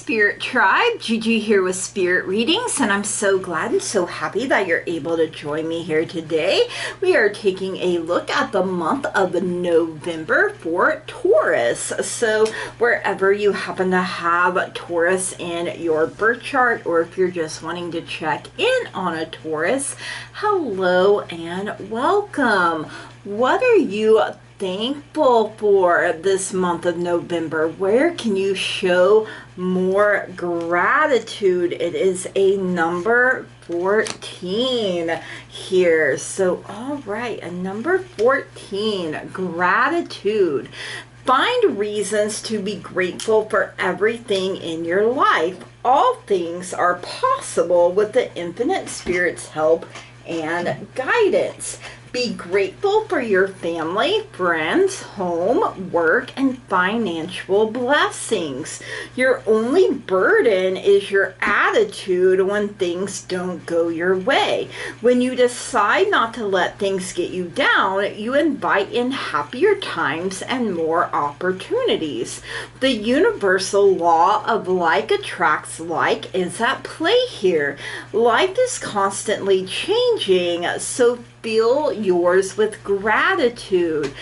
Spirit Tribe, Gigi here with Spirit Readings, and I'm so glad and so happy that you're able to join me here today. We are taking a look at the month of November for Taurus. So wherever you happen to have Taurus in your birth chart, or if you're just wanting to check in on a Taurus, hello and welcome. What are you thankful for this month of November? Where can you show more gratitude? It is a number 14 here. So, all right, a number 14, gratitude. Find reasons to be grateful for everything in your life. All things are possible with the infinite Spirit's help and guidance. Be grateful for your family, friends, home, work, and financial blessings. Your only burden is your attitude when things don't go your way. When you decide not to let things get you down, you invite in happier times and more opportunities. The universal law of like attracts like is at play here. Life is constantly changing, so fill yours with gratitude.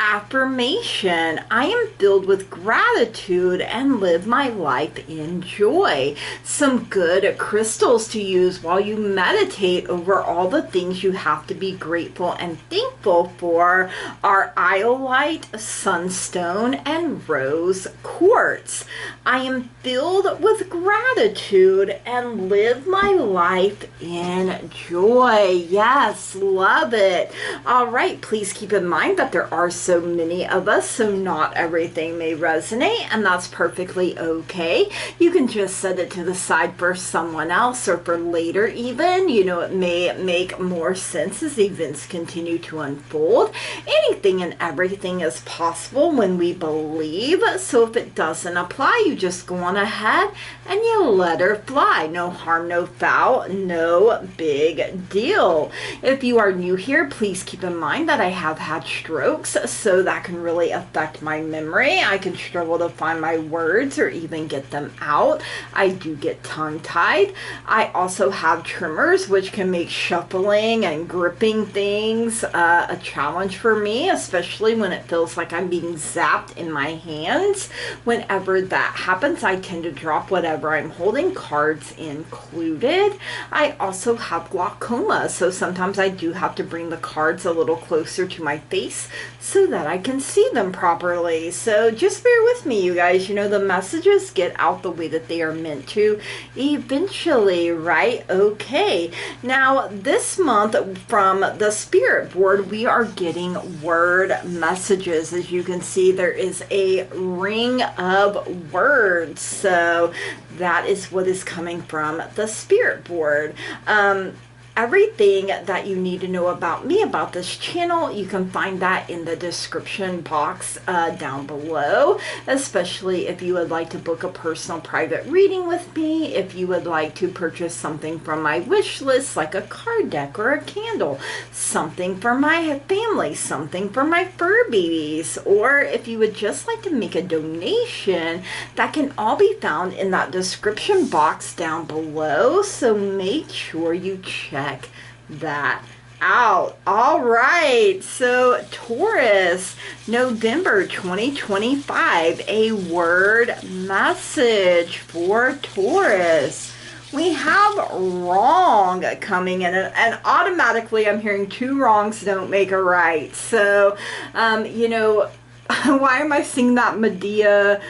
Affirmation: I am filled with gratitude and live my life in joy. Some good crystals to use while you meditate over all the things you have to be grateful and thankful for are iolite, sunstone, and rose quartz. I am filled with gratitude and live my life in joy. Yes, love it. All right, please keep in mind that there are so many of us, so not everything may resonate, and that's perfectly okay. You can just set it to the side for someone else or for later even. You know, it may make more sense as events continue to unfold. Anything and everything is possible when we believe, so if it doesn't apply, you just go on ahead and you let her fly. No harm, no foul, no big deal. If you are new here, please keep in mind that I have had strokes, so that can really affect my memory. I can struggle to find my words or even get them out. I do get tongue-tied. I also have tremors, which can make shuffling and gripping things a challenge for me, especially when it feels like I'm being zapped in my hands. Whenever that happens, I tend to drop whatever I'm holding, cards included. I also have glaucoma, so sometimes I do have to bring the cards a little closer to my face so that I can see them properly. So just bear with me, you guys. You know, the messages get out the way that they are meant to eventually, right? Okay. Now, this month from the Spirit Board, we are getting word messages. As you can see, there is a ring of words. So that is what is coming from the Spirit Board. Everything that you need to know about me, about this channel, you can find that in the description box down below, especially if you would like to book a personal private reading with me, if you would like to purchase something from my wish list, like a card deck or a candle, something for my family, something for my fur babies, or if you would just like to make a donation, that can all be found in that description box down below, so make sure you check that out. All right, so Taurus, November 2025, a word message for Taurus. We have wrong coming in, and automatically I'm hearing two wrongs don't make a right. So you know, why am I seeing that Medea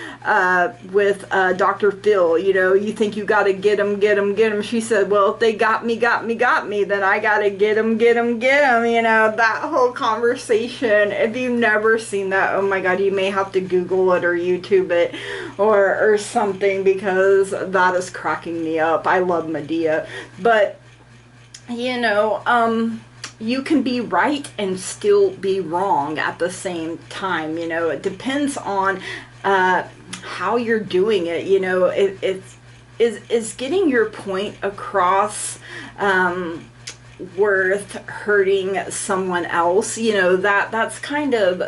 with Dr. Phil? You know, you think you got to get them. She said, well, if they got me, then I got to get them. You know, that whole conversation. If you've never seen that, oh my God, you may have to Google it or YouTube it or something, because that is cracking me up. I love Medea. But, you know, you can be right and still be wrong at the same time. You know, it depends on how you're doing it. You know, is getting your point across worth hurting someone else. You know, that's kind of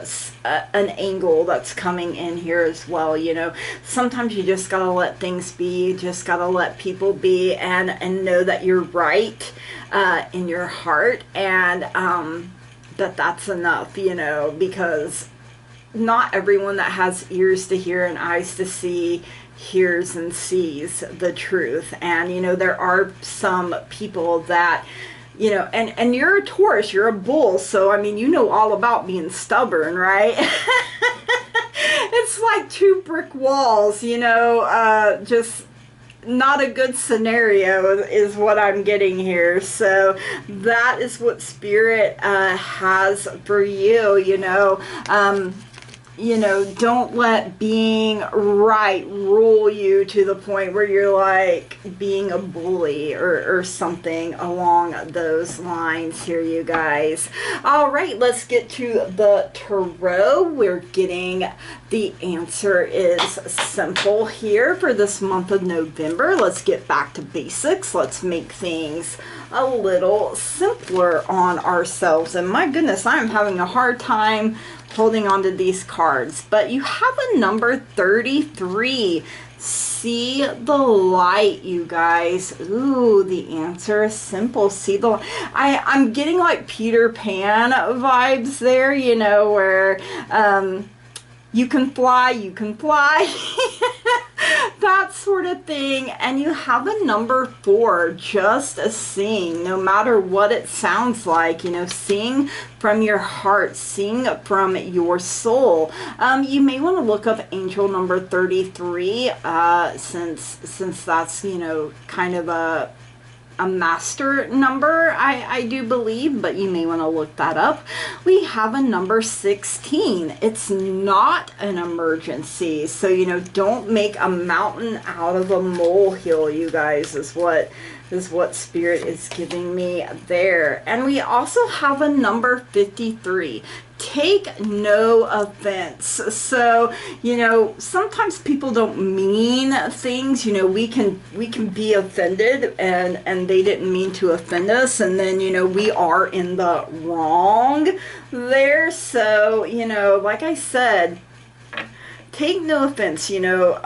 an angle that's coming in here as well. You know, sometimes you just gotta let things be. You just gotta let people be, and know that you're right in your heart, and that's enough, you know, because not everyone that has ears to hear and eyes to see hears and sees the truth. And, you know, there are some people that, you know, and you're a Taurus, you're a bull, so, I mean, you know all about being stubborn, right? It's like two brick walls, you know, just not a good scenario is what I'm getting here. So that is what Spirit has for you, you know. You know, don't let being right rule you to the point where you're like being a bully or something along those lines here, you guys. All right, let's get to the tarot. We're getting the answer is simple here for this month of November. Let's get back to basics. Let's make things a little simpler on ourselves. And my goodness, I'm having a hard time holding on to these cards, but you have a number 33. See the light, you guys. Ooh, the answer is simple. See the light. I'm getting like Peter Pan vibes there, you know, where you can fly, that sort of thing. And you have a number 4, just a seeing, no matter what it sounds like, you know, seeing from your heart, seeing from your soul. You may want to look up angel number 33, since that's, you know, kind of a master number, I do believe, but you may want to look that up. We have a number 16. It's not an emergency. So, you know, don't make a mountain out of a molehill, you guys, is what Spirit is giving me there. And we also have a number 53. Take no offense. So, you know, sometimes people don't mean things. You know, we can be offended, and they didn't mean to offend us, and then, you know, we are in the wrong there. So, you know, like I said, take no offense. You know,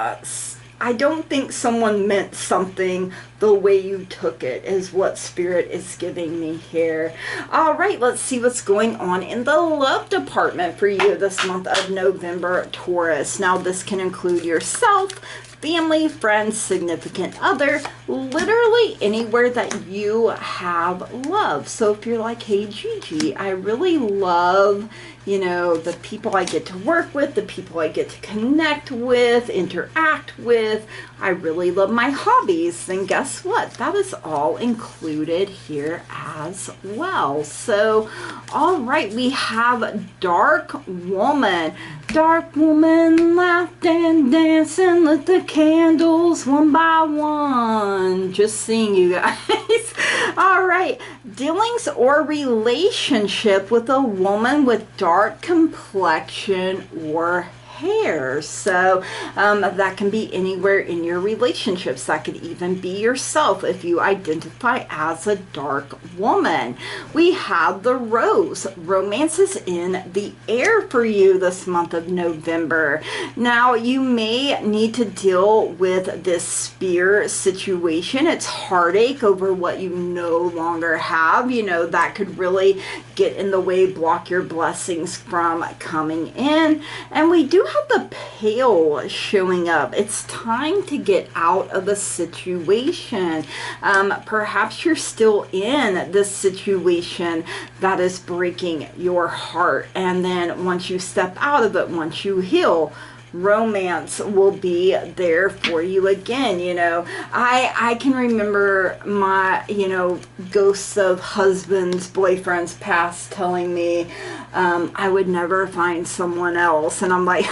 I don't think someone meant something the way you took it, is what Spirit is giving me here. All right, let's see what's going on in the love department for you this month of November, Taurus. Now, this can include yourself, family, friends, significant other, literally anywhere that you have love. So if you're like, hey, Gigi, I really love, you know, the people I get to work with, the people I get to connect with, interact with, I really love my hobbies, then guess what? That is all included here as well. So, all right, we have Dark Woman. Dark woman laughed and danced and lit the candles one by one. Just seeing you guys. All right, dealings or relationship with a woman with dark complexion or hair. So that can be anywhere in your relationships. That could even be yourself if you identify as a dark woman. We have the Rose. Romance is in the air for you this month of November. Now, you may need to deal with this spear situation. It's heartache over what you no longer have. You know, that could really get in the way, block your blessings from coming in. And we do have the Pale showing up. It's time to get out of the situation. Perhaps you're still in this situation that is breaking your heart, and then once you step out of it, once you heal, romance will be there for you again. You know, I can remember my, you know, ghosts of husbands, boyfriends past telling me I would never find someone else, and I'm like,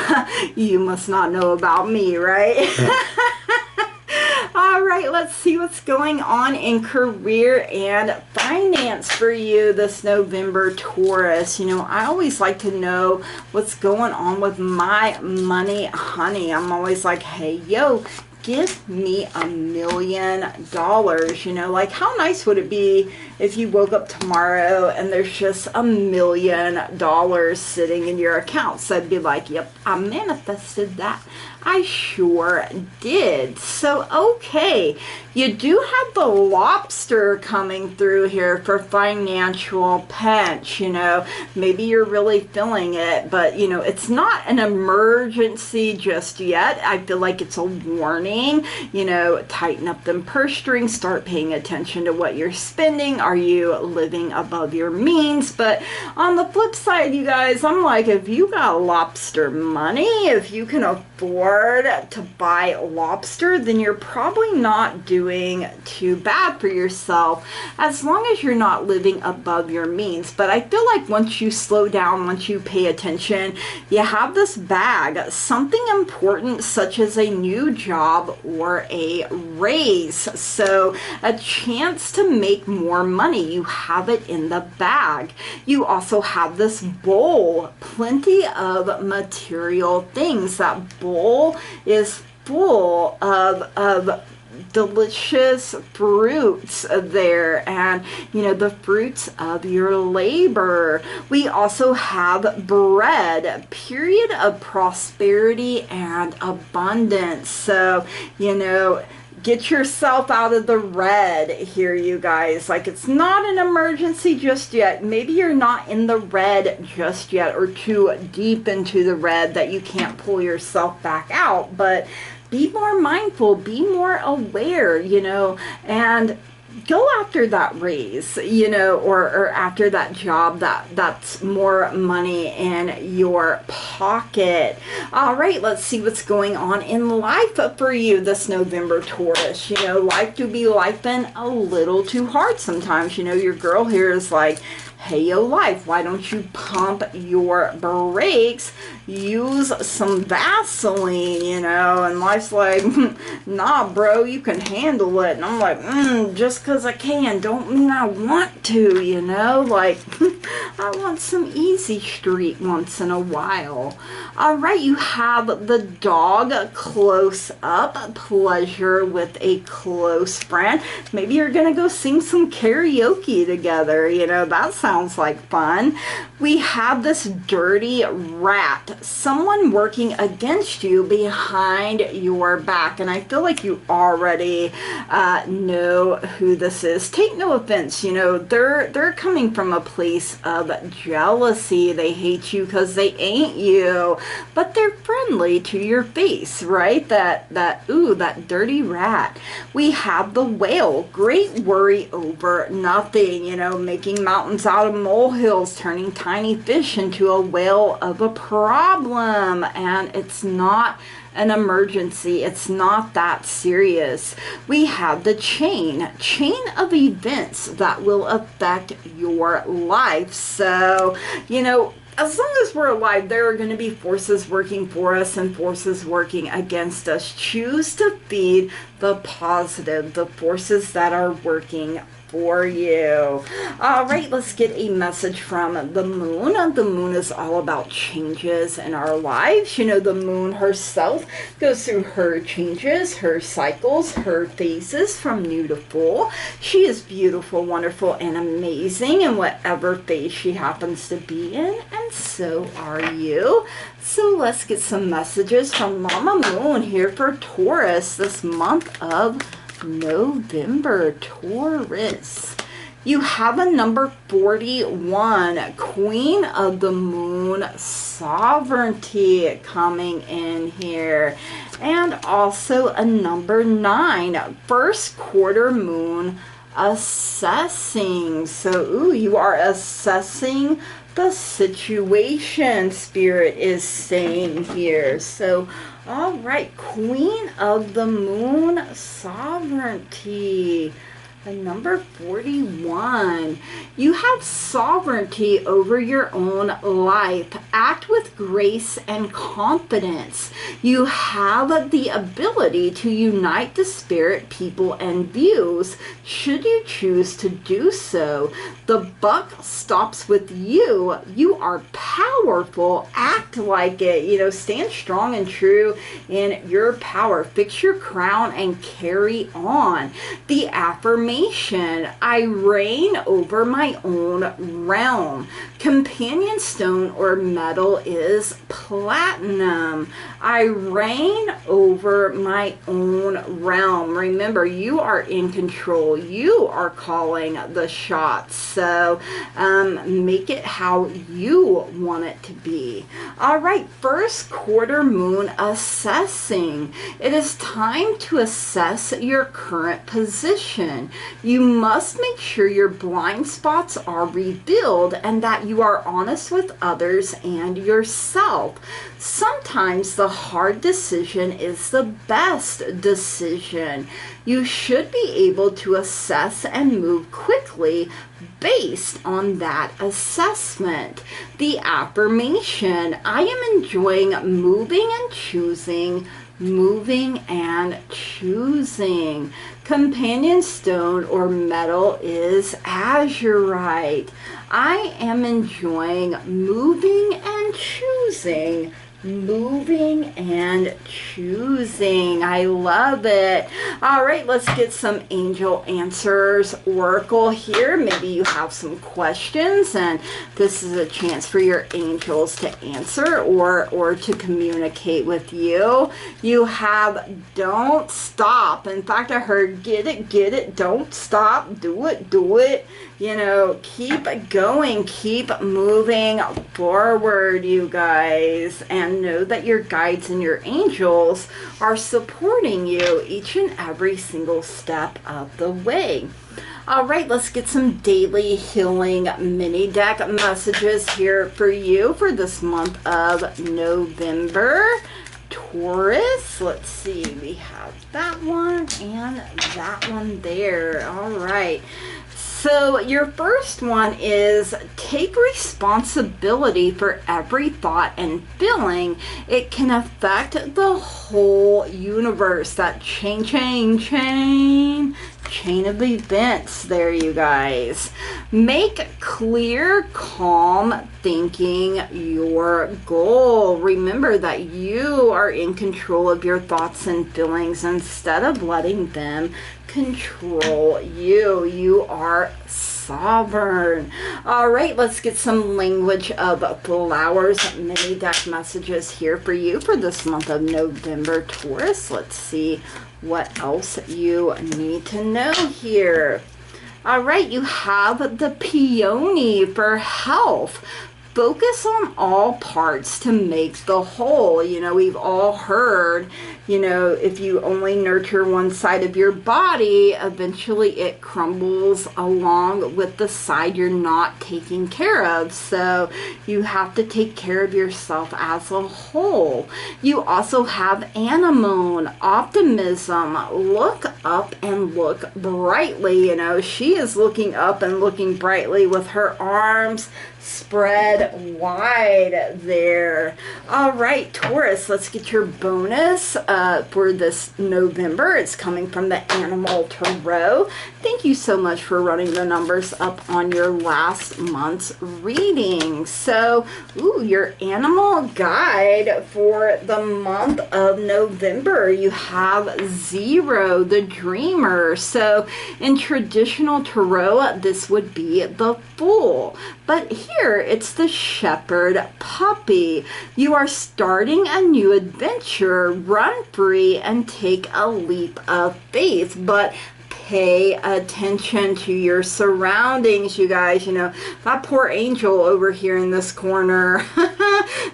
you must not know about me, right? All right, let's see what's going on in career and finance for you this November, Taurus. You know, I always like to know what's going on with my money, honey. I'm always like, hey, yo, give me $1 million. You know, like how nice would it be if you woke up tomorrow and there's just $1 million sitting in your account? So I'd be like, yep, I manifested that. I sure did. So, okay, you do have the lobster coming through here for financial pinch, you know. Maybe you're really feeling it, but, you know, it's not an emergency just yet. I feel like it's a warning, you know, tighten up them purse strings, start paying attention to what you're spending. Are you living above your means? But on the flip side, you guys, I'm like, if you got lobster money, if you can afford to buy lobster, then you're probably not doing too bad for yourself, as long as you're not living above your means. But I feel like once you slow down, once you pay attention, you have this bag, something important such as a new job or a raise. So a chance to make more money, you have it in the bag. You also have this bowl, plenty of material things. That bowl is full of delicious fruits there, and you know, the fruits of your labor. We also have bread, period of prosperity and abundance. So, you know, get yourself out of the red here, you guys. Like, it's not an emergency just yet. Maybe you're not in the red just yet, or too deep into the red that you can't pull yourself back out. But be more mindful, be more aware, you know, and go after that raise, you know, or after that job that's more money in your pocket. All right, let's see what's going on in life for you this November, Taurus. You know, life do be lifing a little too hard sometimes. You know, your girl here is like, hey, yo, life, why don't you pump your brakes? Use some Vaseline, you know. And life's like, nah, bro, you can handle it. And I'm like, just because I can don't mean I want to, you know. Like, I want some easy street once in a while. All right, you have the dog close up, pleasure with a close friend. Maybe you're going to go sing some karaoke together, you know. That sounds like fun. We have this dirty rat, someone working against you behind your back, and I feel like you already know who this is. Take no offense, you know, they're coming from a place of jealousy. They hate you because they ain't you, but they're friendly to your face, right? That dirty rat. We have the whale, great worry over nothing, you know, making mountains out of molehills, turning tiny fish into a whale of a problem. And it's not an emergency. It's not that serious. We have the chain of events that will affect your life. So, you know, as long as we're alive, there are going to be forces working for us and forces working against us. Choose to feed the positive, the forces that are working for you. All right, let's get a message from the moon. The moon is all about changes in our lives. You know, the moon herself goes through her changes, her cycles, her phases from new to full. She is beautiful, wonderful, and amazing in whatever phase she happens to be in, and so are you. So let's get some messages from Mama Moon here for Taurus this month of November. Taurus, you have a number 41, Queen of the Moon, sovereignty coming in here, and also a number 9, first quarter moon, assessing. So, ooh, you are assessing the situation, Spirit is saying here. So, all right, Queen of the Moon, sovereignty. The number 41. You have sovereignty over your own life. Act with grace and confidence. You have the ability to unite the spirit, people, and views should you choose to do so. The buck stops with you. You are powerful. Act like it. Stand strong and true in your power. Fix your crown and carry on. The affirmation. I reign over my own realm. Companion stone or metal is platinum. I reign over my own realm. Remember, you are in control. You are calling the shots. So make it how you want it to be. All right, first quarter moon assessing. It is time to assess your current position. You must make sure your blind spots are revealed and that you are honest with others and yourself. Sometimes the hard decision is the best decision. You should be able to assess and move quickly based on that assessment. The affirmation, I am enjoying moving and choosing. Moving and choosing. Companion stone or metal is azurite. I am enjoying moving and choosing. Moving and choosing. I love it. All right, let's get some angel answers oracle here. Maybe you have some questions and this is a chance for your angels to answer or to communicate with you. You have don't stop. In fact, I heard get it, don't stop, do it. Keep going, keep moving forward, you guys, and know that your guides and your angels are supporting you each and every single step of the way. All right, let's get some daily healing mini deck messages here for you for this month of November. Taurus, let's see, we have that one and that one there. All right. So your first one is take responsibility for every thought and feeling. It can affect the whole universe. That chain of events there, you guys. Make clear, calm thinking your goal. Remember that you are in control of your thoughts and feelings instead of letting them control you. You are sovereign. All right, let's get some language of flowers mini deck messages here for you for this month of November, Taurus. Let's see what else you need to know here. All right, you have the peony for health. Focus on all parts to make the whole. We've all heard, if you only nurture one side of your body, eventually it crumbles along with the side you're not taking care of. So you have to take care of yourself as a whole. You also have anemone, optimism. Look up and look brightly. She is looking up and looking brightly with her arms spread wide there. All right, Taurus, let's get your bonus for this November. It's coming from the Animal Tarot. Thank you so much for running the numbers up on your last month's reading. So, your animal guide for the month of November. You have 0, the dreamer. So, in traditional tarot, this would be the Fool. But here, it's the shepherd puppy. You are starting a new adventure. Run free and take a leap of faith. But pay attention to your surroundings, you guys. That poor angel over here in this corner.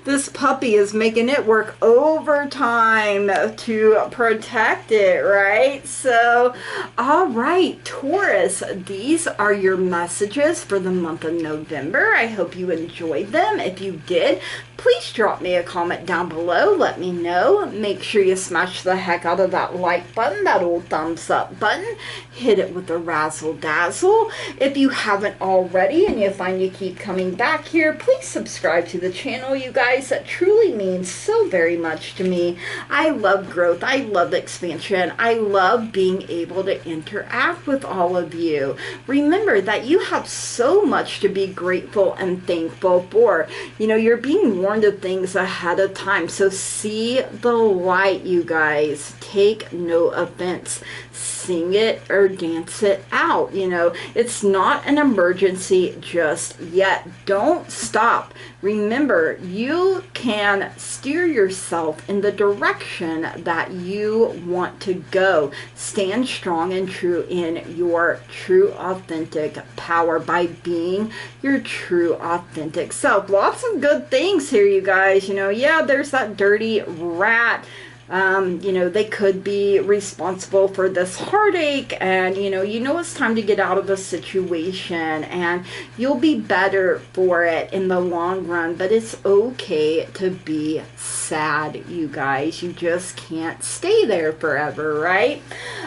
This puppy is making it work overtime to protect it, right? So, all right, Taurus, these are your messages for the month of November. I hope you enjoyed them. If you did, please drop me a comment down below. Let me know. Make sure you smash the heck out of that like button, that old thumbs up button. Hit it with a razzle dazzle. If you haven't already and you find you keep coming back here, please subscribe to the channel, you guys. That truly means so very much to me. I love growth. I love expansion. I love being able to interact with all of you. Remember that you have so much to be grateful and thankful for. You know, you're being warned of things ahead of time. So see the light, you guys. Take no offense. Sing it or dance it out. You know, it's not an emergency just yet. Don't stop. Remember, you can steer yourself in the direction that you want to go. Stand strong and true in your true authentic power by being your true authentic self. Lots of good things here, you guys. You know, yeah, there's that dirty rat. You know, they could be responsible for this heartache, and you know it's time to get out of the situation, and you'll be better for it in the long run. But it's okay to be sad, you guys. You just can't stay there forever, right?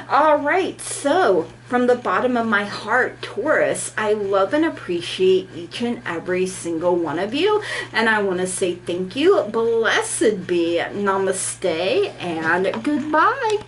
All right, so from the bottom of my heart, Taurus, I love and appreciate each and every single one of you. And I want to say thank you. Blessed be. Namaste and goodbye.